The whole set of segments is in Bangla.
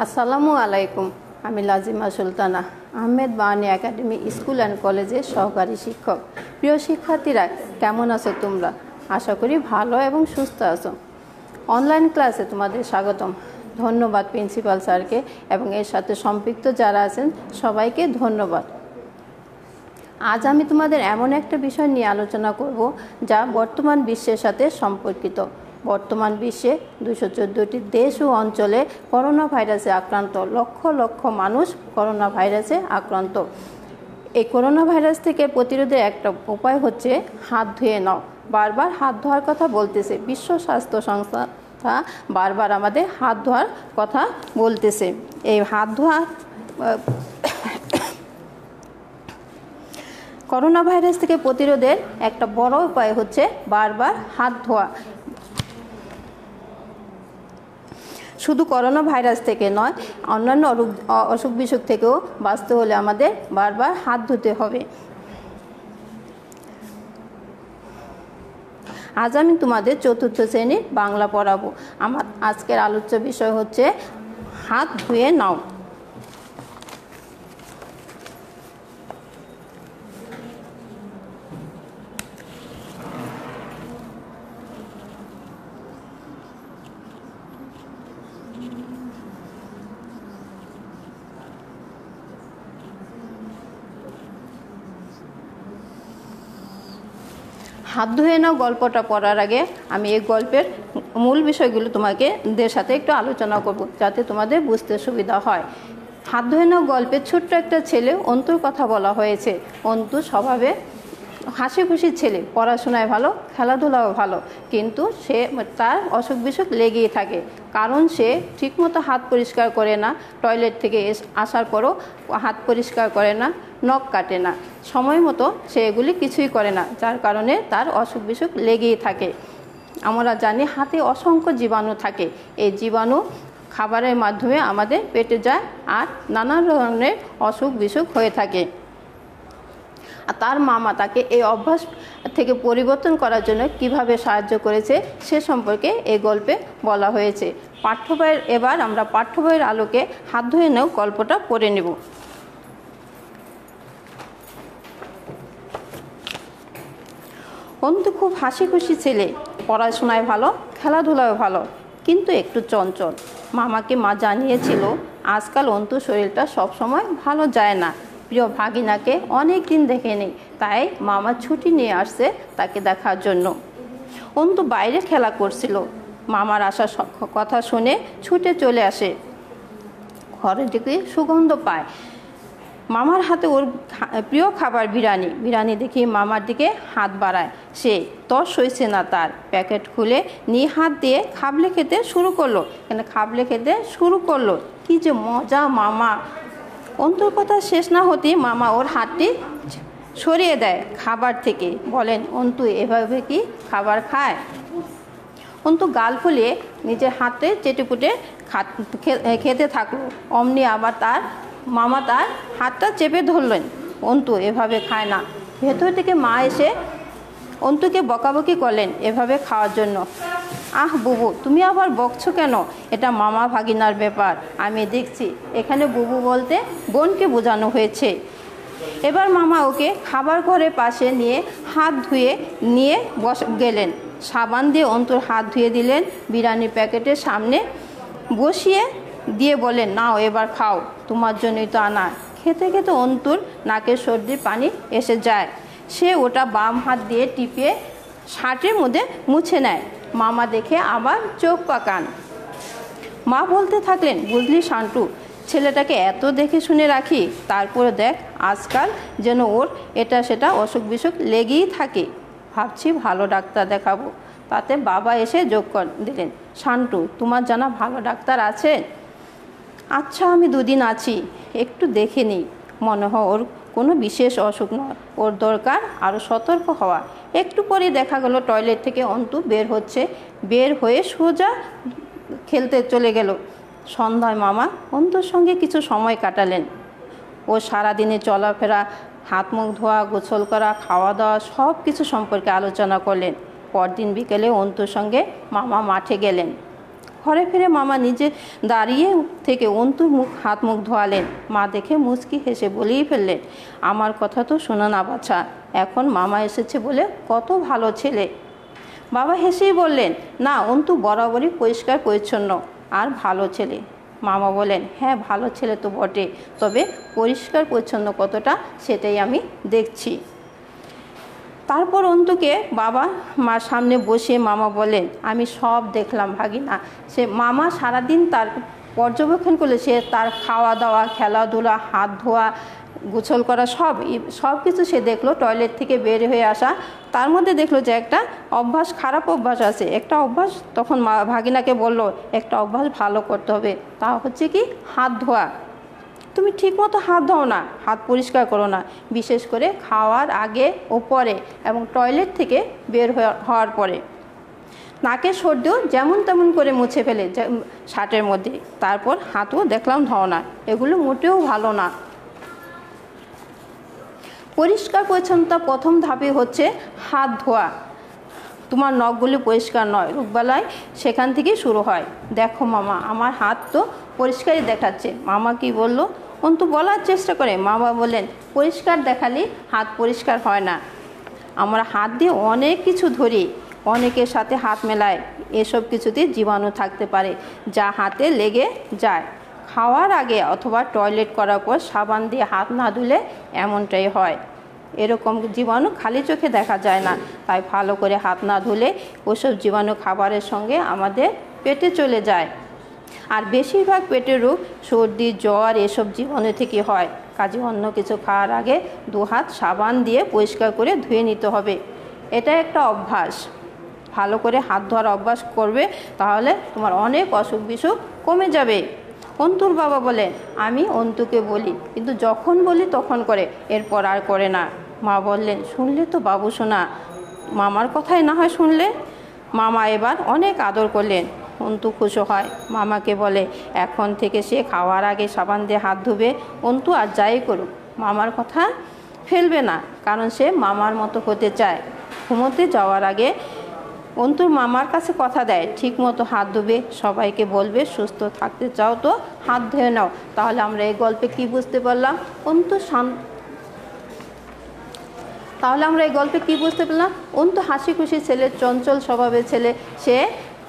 আসসালামু আলাইকুম। আমি Lazima Sultana, Ahmed Bawani academy school and কলেজের সহকারী শিক্ষক। প্রিয় শিক্ষার্থীরা, কেমন আছো তোমরা? আশা করি ভালো এবং সুস্থ আছো। অনলাইন ক্লাসে তোমাদের স্বাগতম। ধন্যবাদ প্রিন্সিপাল স্যারকে এবং এর সাথে সম্পৃক্ত যারা আছেন সবাইকে ধন্যবাদ। আজ আমি তোমাদের এমন একটা বিষয় নিয়ে আলোচনা করব যা বর্তমান বিশ্বের সাথে সম্পর্কিত। বর্তমান বিশ্বে 214টি দেশ ও অঞ্চলে করোনা ভাইরাসে আক্রান্ত, লক্ষ লক্ষ মানুষ করোনা ভাইরাসে আক্রান্ত। এই করোনা ভাইরাস থেকে প্রতিরোধের একটা উপায় হচ্ছে হাত ধুয়ে নাও। বারবার হাত ধোয়ার কথা বলতেছে বিশ্ব স্বাস্থ্য সংস্থা, বারবার আমাদের হাত ধোয়ার কথা বলতেছে। এই হাত ধোয়া করোনা ভাইরাস থেকে প্রতিরোধের একটা বড় উপায় হচ্ছে বারবার হাত ধোয়া। শুধু করোনা ভাইরাস থেকে নয়, অন্যান্য অসুখ বিসুখ থেকেও বাঁচতে হলে আমাদের বারবার হাত ধুতে হবে। আজ আমি তোমাদের চতুর্থ শ্রেণীর বাংলা পড়াবো। আমার আজকের আলোচ্য বিষয় হচ্ছে হাত ধুয়ে নাও। হাত ধুয়ে নাও গল্পটা পড়ার আগে আমি এই গল্পের মূল বিষয়গুলো তোমাদের সাথে একটু আলোচনা করব, যাতে তোমাদের বুঝতে সুবিধা হয়। হাত ধুয়ে নাও গল্পের ছোট্ট একটা ছেলে অন্তুর কথা বলা হয়েছে। অন্তু স্বভাবে হাসি খুশি ছেলে, পড়াশোনায় ভালো, খেলাধুলাও ভালো, কিন্তু তার অসুখ বিসুখ লেগেই থাকে। কারণ সে ঠিকমতো হাত পরিষ্কার করে না, টয়লেট থেকে আসার পরও হাত পরিষ্কার করে না, নখ কাটে না, সময় মতো সে এগুলি কিছুই করে না, যার কারণে তার অসুখ বিসুখ লেগেই থাকে। আমরা জানি হাতে অসংখ্য জীবাণু থাকে। এই জীবাণু খাবারের মাধ্যমে আমাদের পেটে যায় আর নানা ধরনের অসুখ বিসুখ হয়ে থাকে। আর তার মামা তাকে এই অভ্যাস থেকে পরিবর্তন করার জন্য কিভাবে সাহায্য করেছে সে সম্পর্কে এই গল্পে বলা হয়েছে। এবার আমরা পাঠ্য বইয়ের আলোকে হাত ধুয়ে নাও গল্পটা পড়ে নেব। অন্তু খুব হাসি খুশি ছেলে, পড়াশোনায় ভালো, খেলাধুলায় ভালো, কিন্তু একটু চঞ্চল। মামাকে মা জানিয়েছিল আজকাল অন্তুর শরীরটা সবসময় ভালো যায় না। প্রিয় ভাগিনাকে অনেক দিন দেখেনি, তাই মামা ছুটি নিয়ে আসছে তাকে দেখার জন্য। অন্তু বাইরে খেলা করছিল। মামার আসার কথা শুনে ছুটে চলে আসে। ঘরের দিকে সুগন্ধ পায়। মামার হাতে ওর প্রিয় খাবার বিরিয়ানি দেখে মামার দিকে হাত বাড়ায়। সে তর সইছে না তার। প্যাকেট খুলে নিয়ে হাত দিয়ে খাবলে খেতে শুরু করলো। কি যে মজা মামা! অন্তুর কথা শেষ না হতেই মামা ওর হাতটি সরিয়ে দেয় খাবার থেকে। বলেন, অন্তু এভাবে কি খাবার খায়? অন্তু গাল ফুলিয়ে নিজের হাতে চেটেপুটে খেতে থাকলো। অমনি আবার মামা তার হাতটা চেপে ধরলেন। অন্তু এভাবে খায় না। ভেতর থেকে মা এসে অন্তুকে বকাবকি করলেন এভাবে খাওয়ার জন্য। আহ বুবু, তুমি আবার বকছো কেন? এটা মামা ভাগিনার ব্যাপার, আমি দেখছি। এখানে বুবু বলতে বোনকে বোঝানো হয়েছে। এবার মামা ওকে খাবার ঘরের পাশে নিয়ে হাত ধুয়ে নিয়ে গেলেন। সাবান দিয়ে অন্তুর হাত ধুয়ে দিলেন। বিরিয়ানির প্যাকেটের সামনে বসিয়ে দিয়ে বলেন, নাও এবার খাও, তোমার জন্যই তো আনা। খেতে খেতে অন্তুর নাকের সর্দির পানি এসে যায়। সে ওটা বাম হাত দিয়ে টিপিয়ে শার্টের মধ্যে মুছে নেয়। মামা দেখে আবার চোখ পাকান। মা বলতে থাকলেন, বুঝলি শান্টু, ছেলেটাকে এত দেখে শুনে রাখি, তারপরে দেখ আজকাল যেন ওর এটা সেটা অসুখ বিসুখ লেগেই থাকে। ভাবছি ভালো ডাক্তার দেখাবো। তাতে বাবা এসে যোগ দিলেন, শান্টু, তোমার জানা ভালো ডাক্তার আছে? আচ্ছা, আমি দুদিন আছি, একটু দেখে নিই। মনে হয় ওর কোনো বিশেষ অসুখ নয়, ওর দরকার আরও সতর্ক হওয়া। একটু পরে দেখা গেল টয়লেট থেকে অন্তু বের হয়ে সোজা খেলতে চলে গেল। সন্ধ্যায় মামা অন্তুর সঙ্গে কিছু সময় কাটালেন। ও সারাদিনে চলাফেরা, হাত মুখ ধোয়া, গোসল করা, খাওয়া দাওয়া সব কিছু সম্পর্কে আলোচনা করলেন। পরদিন বিকেলে অন্তুর সঙ্গে মামা মাঠে গেলেন। ঘরে ফিরে মামা নিজে দাঁড়িয়ে থেকে অন্তুর হাত মুখ ধোয়ালেন। মা দেখে মুচকি হেসে বলেই ফেললেন, আমার কথা তো শোনো না বাছা, এখন মামা এসেছে বলে কত ভালো ছেলে। বাবা হেসেই বললেন, না অন্তু বরাবরই পরিষ্কার পরিচ্ছন্ন আর ভালো ছেলে। মামা বলেন, হ্যাঁ ভালো ছেলে তো বটে, তবে পরিষ্কার পরিচ্ছন্ন কতটা সেটাই আমি দেখছি। তারপর অন্তুকে বাবা মার সামনে বসে মামা বলেন, আমি সব দেখলাম ভাগিনা। সে মামা সারাদিন তার পর্যবেক্ষণ করলে, সে তার খাওয়া দাওয়া, খেলাধুলা, হাত ধোয়া, গোসল করা সব কিছু সে দেখলো। টয়লেট থেকে বের হয়ে আসা, তার মধ্যে দেখলো যে একটা অভ্যাস, খারাপ অভ্যাস আছে। একটা অভ্যাস, তখন ভাগিনাকে বলল একটা অভ্যাস ভালো করতে হবে, তা হচ্ছে কি হাত ধোয়া। তুমি ঠিকমতো হাত ধোও না, হাত পরিষ্কার করো না, বিশেষ করে খাওয়ার আগে ও পরে এবং টয়লেট থেকে বের হওয়ার পরে। নাকের সর্দিও যেমন তেমন করে মুছে ফেলে শার্টের মধ্যে, তারপর হাতও দেখলাম ধোও না, এগুলো মোটেও ভালো না। পরিষ্কার পরিচ্ছন্নতা প্রথম ধাপে হচ্ছে হাত ধোয়া। তোমার নখগুলি পরিষ্কার নয়, রোগবালাই সেখান থেকেই শুরু হয়। দেখো মামা, আমার হাত তো পরিষ্কারই দেখাচ্ছে। মামা কি বলল? অন্তু বলার চেষ্টা করে। মামা বলেন, পরিষ্কার দেখালে হাত পরিষ্কার হয় না। আমরা হাত দিয়ে অনেক কিছু ধরি, অনেকের সাথে হাত মেলায়, এসব কিছুতে জীবাণু থাকতে পারে যা হাতে লেগে যায়। খাওয়ার আগে অথবা টয়লেট করার পর সাবান দিয়ে হাত না ধুলে এমনটাই হয়। এরকম জীবাণু খালি চোখে দেখা যায় না, তাই ভালো করে হাত না ধুলে ওসব জীবাণু খাবারের সঙ্গে আমাদের পেটে চলে যায়। আর বেশিরভাগ পেটের রোগ সর্দি, জ্বর এসব জীবাণু থেকে হয়। কাজে অন্য কিছু খাওয়ার আগে 2 হাত সাবান দিয়ে পরিষ্কার করে ধুয়ে নিতে হবে। এটা একটা অভ্যাস। ভালো করে হাত ধোয়ার অভ্যাস করবে, তাহলে তোমার অনেক অসুখ বিসুখ কমে যাবে। অন্তুর বাবা বলে, আমি অন্তুকে বলি, কিন্তু যখন বলি তখন করে, এরপর আর করে না। মা বললেন, শুনলে তো বাবু শোনা, মামার কথাই না হয় শুনলে। মামা এবার অনেক আদর করলেন। অন্তু খুশি হয়, মামাকে বলে এখন থেকে সে খাওয়ার আগে সাবান দিয়ে হাত ধুবে। অন্তু আর যাই করুক মামার কথা ফেলবে না, কারণ সে মামার মতো হতে চায়। ঘুমোতে যাওয়ার আগে অন্তুর মামার কাছে কথা দেয়, ঠিক মতো হাত ধুবে, সবাইকে বলবে সুস্থ থাকতে চাও তো হাত ধুয়ে নাও। তাহলে আমরা এই গল্পে কি বুঝতে পারলাম? অন্তু হাসি খুশি ছেলে, চঞ্চল স্বভাবের ছেলে।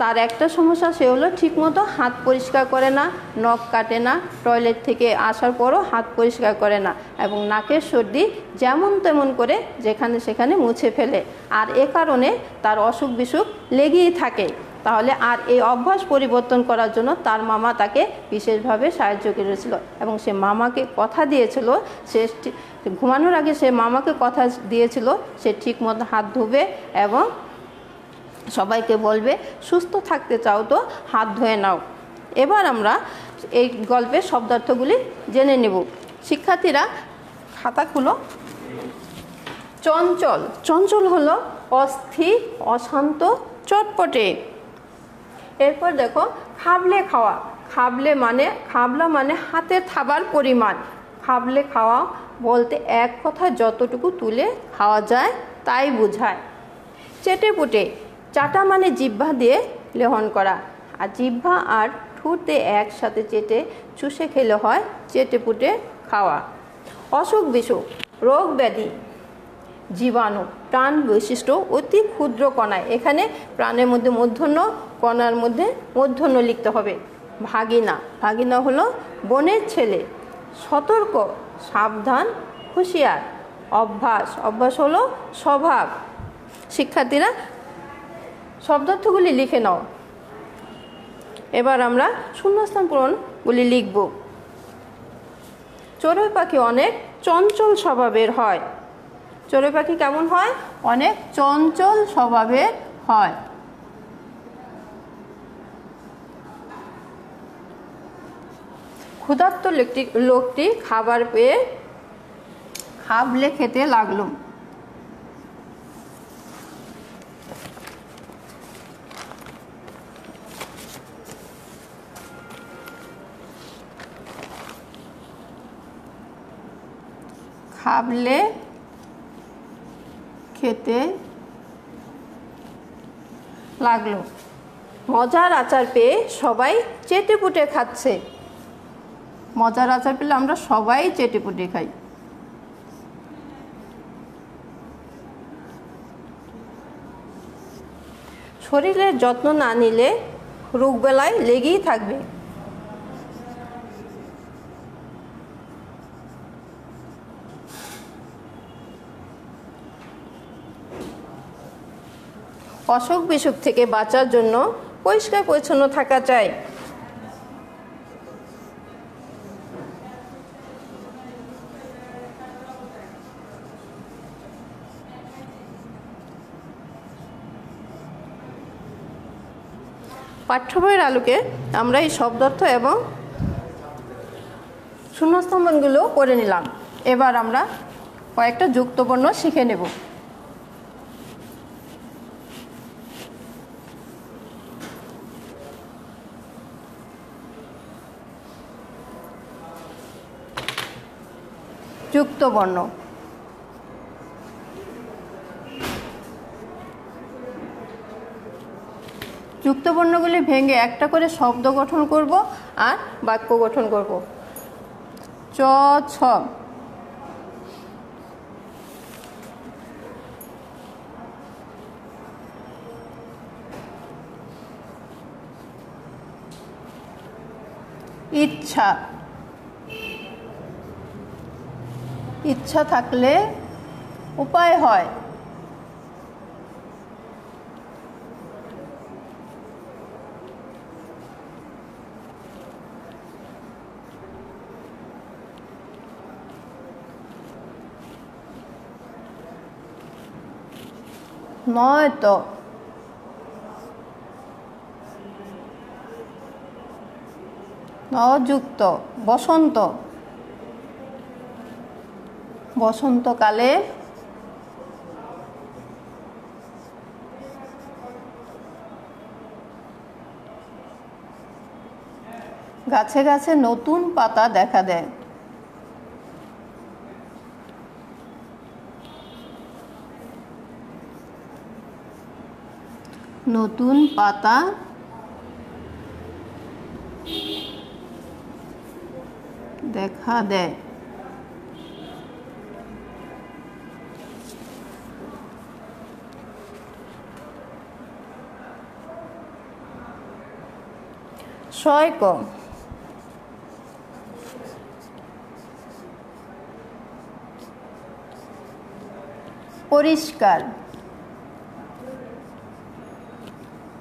তার একটা সমস্যা, সে হলো ঠিকমতো হাত পরিষ্কার করে না, নখ কাটে না, টয়লেট থেকে আসার পরও হাত পরিষ্কার করে না, এবং নাকের সর্দি যেমন তেমন করে যেখানে সেখানে মুছে ফেলে। আর এ কারণে তার অসুখ বিসুখ লেগেই থাকে। তাহলে আর এই অভ্যাস পরিবর্তন করার জন্য তার মামা তাকে বিশেষভাবে সাহায্য করেছিল, এবং সে মামাকে কথা দিয়েছিল, সে ঘুমানোর আগে সে মামাকে কথা দিয়েছিল সে ঠিকমতো হাত ধুবে এবং সবাইকে বলবে সুস্থ থাকতে চাও তো হাত ধুয়ে নাও। এবার আমরা এই গল্পের শব্দার্থগুলি জেনে নেব। শিক্ষার্থীরা খাতা খুলো। চঞ্চল, চঞ্চল হলো অস্থির, অশান্ত, চটপটে। এরপর দেখো খাবলে খাওয়া। খাবলা মানে হাতে থাবার পরিমাণ। খাবলে খাওয়া বলতে এক কথায় যতটুকু তুলে খাওয়া যায় তাই বোঝায়। চেটেপুটে, চাটা মানে জিহ্বা দিয়ে লেহন করা, আর জিহ্বা আর ঠোঁট দিয়ে একসাথে চেটে চুষে খেলে হয় চেটেপুটে খাওয়া। অসুখ বিসুখ, রোগ ব্যাধি, জীবাণু, প্রাণ বৈশিষ্ট্য অতি ক্ষুদ্র কণায়। এখানে প্রাণের মধ্যে মূর্ধন্য, কণার মধ্যে মূর্ধন্য লিখতে হবে। ভাগিনা হলো বোনের ছেলে। সতর্ক, সাবধান, হুঁশিয়ার। অভ্যাস হলো স্বভাব। শিক্ষার্থীরা শব্দার্থগুলি লিখে নাও। এবার আমরা শূন্যস্থান পূরণগুলি লিখব। চড়ুই পাখি অনেক চঞ্চল স্বভাবের হয়। চড়ুই পাখি কেমন হয়? অনেক চঞ্চল স্বভাবের হয়। ক্ষুধার্ত লোকটি খাবার পেয়ে খাবলে খেতে লাগলো। খাবলে খেতে লাগলো। মজার আচার পেয়ে সবাই চেটেপুটে খাচ্ছে। মজার আচার পেলে আমরা সবাই চেটেপুটে খাই। শরীরের যত্ন না নিলে রোগবেলায় লেগেই থাকবে। অসুখ বিসুখ থেকে বাঁচার জন্য পরিষ্কার পরিচ্ছন্ন থাকা চাই। পাঠ্য বইয়ের আলোকে আমরা এই শব্দার্থ এবং শূন্যস্থানগুলো করে নিলাম। এবার আমরা কয়েকটা যুক্তবর্ণ শিখে নেব। যুক্তবর্ণ যুক্তবর্ণগুলি ভেঙে একটা করে শব্দ গঠন করব আর বাক্য গঠন করব। চ ছ, ইচ্ছা, ইচ্ছা থাকলে উপায় হয়। নয়তো, নযুক্ত, বসন্ত, বসন্তকালে গাছে গাছে নতুন পাতা দেখা দেয়। নতুন পাতা দেখা দেয়। শয়ক, পরিষ্কার,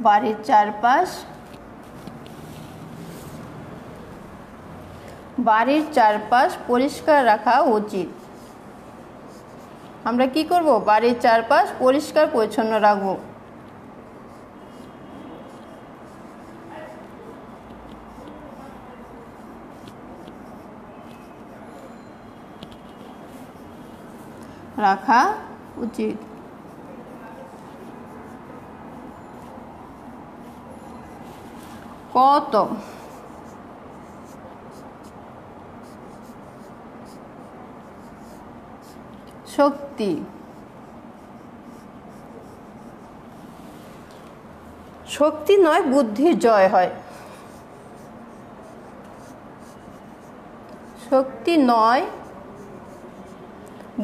বাড়ির চারপাশ, বাড়ির চারপাশ পরিষ্কার রাখা উচিত। আমরা কি করব? বাড়ির চারপাশ পরিষ্কার পরিচ্ছন্ন রাখব। রাখা উচিত। কত, শক্তি, শক্তি নয় বুদ্ধির জয় হয়। শক্তি নয়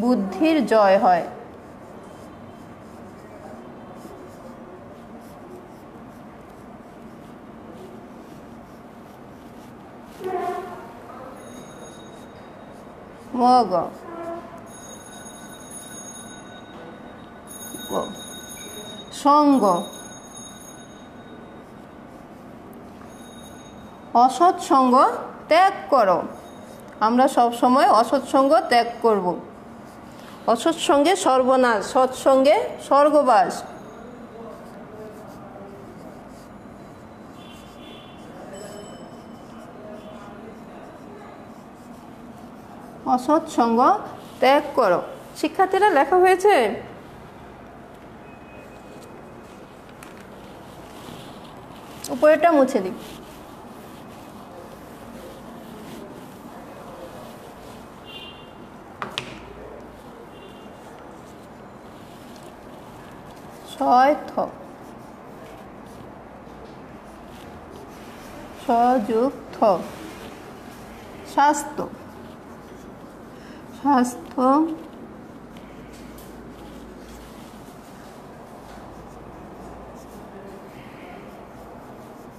বুদ্ধির জয় হয়। মগ, সঙ্গ, অসৎ সঙ্গ ত্যাগ করো। আমরা সব সময় অসৎ সঙ্গ ত্যাগ করব। অসৎ সঙ্গে সর্বনাশ, সৎসঙ্গে স্বর্গবাস। অসৎ সঙ্গ ত্যাগ করো। শিক্ষার্থীরা লেখা হয়েছে? উপরেরটা মুছে দিই। ছয় থ, যোগ থ, স্বাস্থ্য। স্বাস্থ্য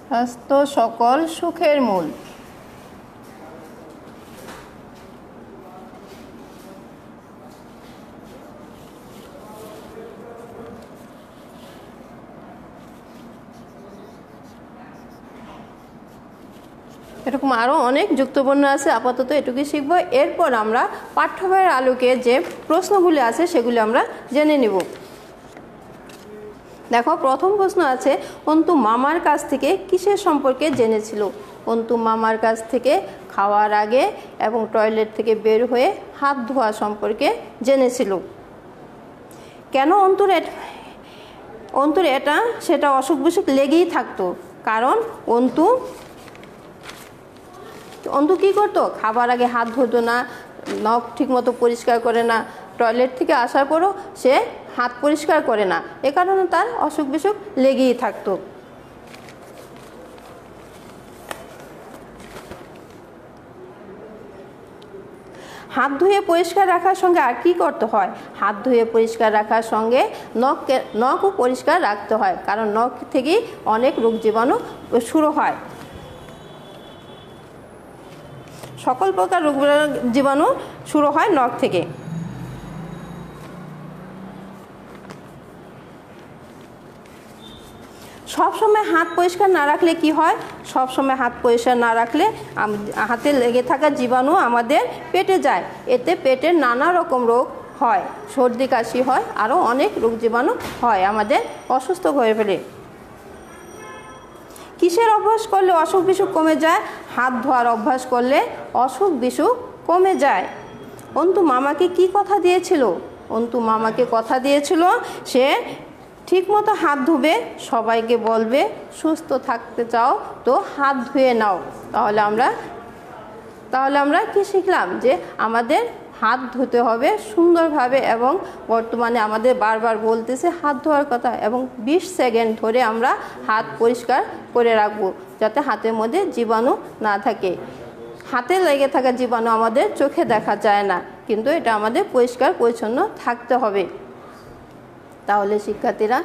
স্বাস্থ্য সকল সুখের মূল। এরকম আরও অনেক যুক্তবর্ণ আছে, আপাতত এটুকুই শিখব। এরপর আমরা পাঠ্য বইয়ের আলোকে যে প্রশ্নগুলি আছে সেগুলি আমরা জেনে নিব। দেখো, প্রথম প্রশ্ন আছে, অন্তু মামার কাছ থেকে কিসের সম্পর্কে জেনেছিল? অন্তু মামার কাছ থেকে খাওয়ার আগে এবং টয়লেট থেকে বের হয়ে হাত ধোয়া সম্পর্কে জেনেছিল। কেন অন্তুর এটা সেটা অসুখ বিসুখ লেগেই থাকতো? কারণ অন্তু কী করতো? খাবার আগে হাত ধুতো না, নখ ঠিকমতো পরিষ্কার করে না, টয়লেট থেকে আসার পরও সে হাত পরিষ্কার করে না, এ কারণে তার অসুখ বিসুখ লেগেই থাকতো। হাত ধুয়ে পরিষ্কার রাখার সঙ্গে আর কি করতে হয়? হাত ধুয়ে পরিষ্কার রাখার সঙ্গে নখও পরিষ্কার রাখতে হয়, কারণ নখ থেকেই অনেক রোগ জীবাণু শুরু হয়। সকল প্রকার রোগ জীবাণু শুরু হয় নখ থেকে। সবসময় হাত পরিষ্কার না রাখলে কি হয়? সবসময় হাত পরিষ্কার না রাখলে হাতে লেগে থাকা জীবাণু আমাদের পেটে যায়, এতে পেটের নানা রকম রোগ হয়, সর্দি কাশি হয়, আরও অনেক রোগ জীবাণু হয়, আমাদের অসুস্থ হয়ে ফেলে। কিসের অভ্যাস করলে অসুখ বিসুখ কমে যায়? হাত ধোয়ার অভ্যাস করলে অসুখ বিসুখ কমে যায়। অন্তু মামাকে কি কথা দিয়েছিল? অন্তু মামাকে কথা দিয়েছিল সে ঠিকমতো হাত ধুবে, সবাইকে বলবে সুস্থ থাকতে চাও তো হাত ধুয়ে নাও। তাহলে আমরা কি শিখলাম? যে আমাদের হাত ধুতে হবে সুন্দরভাবে, এবং বর্তমানে আমাদের বারবার বলতেছে হাত ধোয়ার কথা, এবং 20 সেকেন্ড ধরে আমরা হাত পরিষ্কার করে রাখবো যাতে হাতের মধ্যে জীবাণু না থাকে। হাতে লেগে থাকা জীবাণু আমাদের চোখে দেখা যায় না, কিন্তু এটা আমাদের পরিষ্কার পরিচ্ছন্ন থাকতে হবে। তাহলে শিক্ষার্থীরা,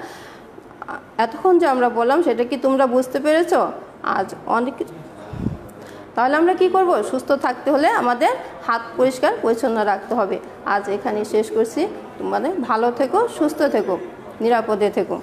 এতক্ষণ যে আমরা বললাম সেটা কি তোমরা বুঝতে পেরেছো? আজ অনেক তাহলে আমরা কি করব? সুস্থ থাকতে হলে আমাদের হাত পরিষ্কার পরিচ্ছন্ন রাখতে হবে। আজ এখানে শেষ করছি। তোমাদের ভালো থেকো, সুস্থ থেকো, নিরাপদে থেকো।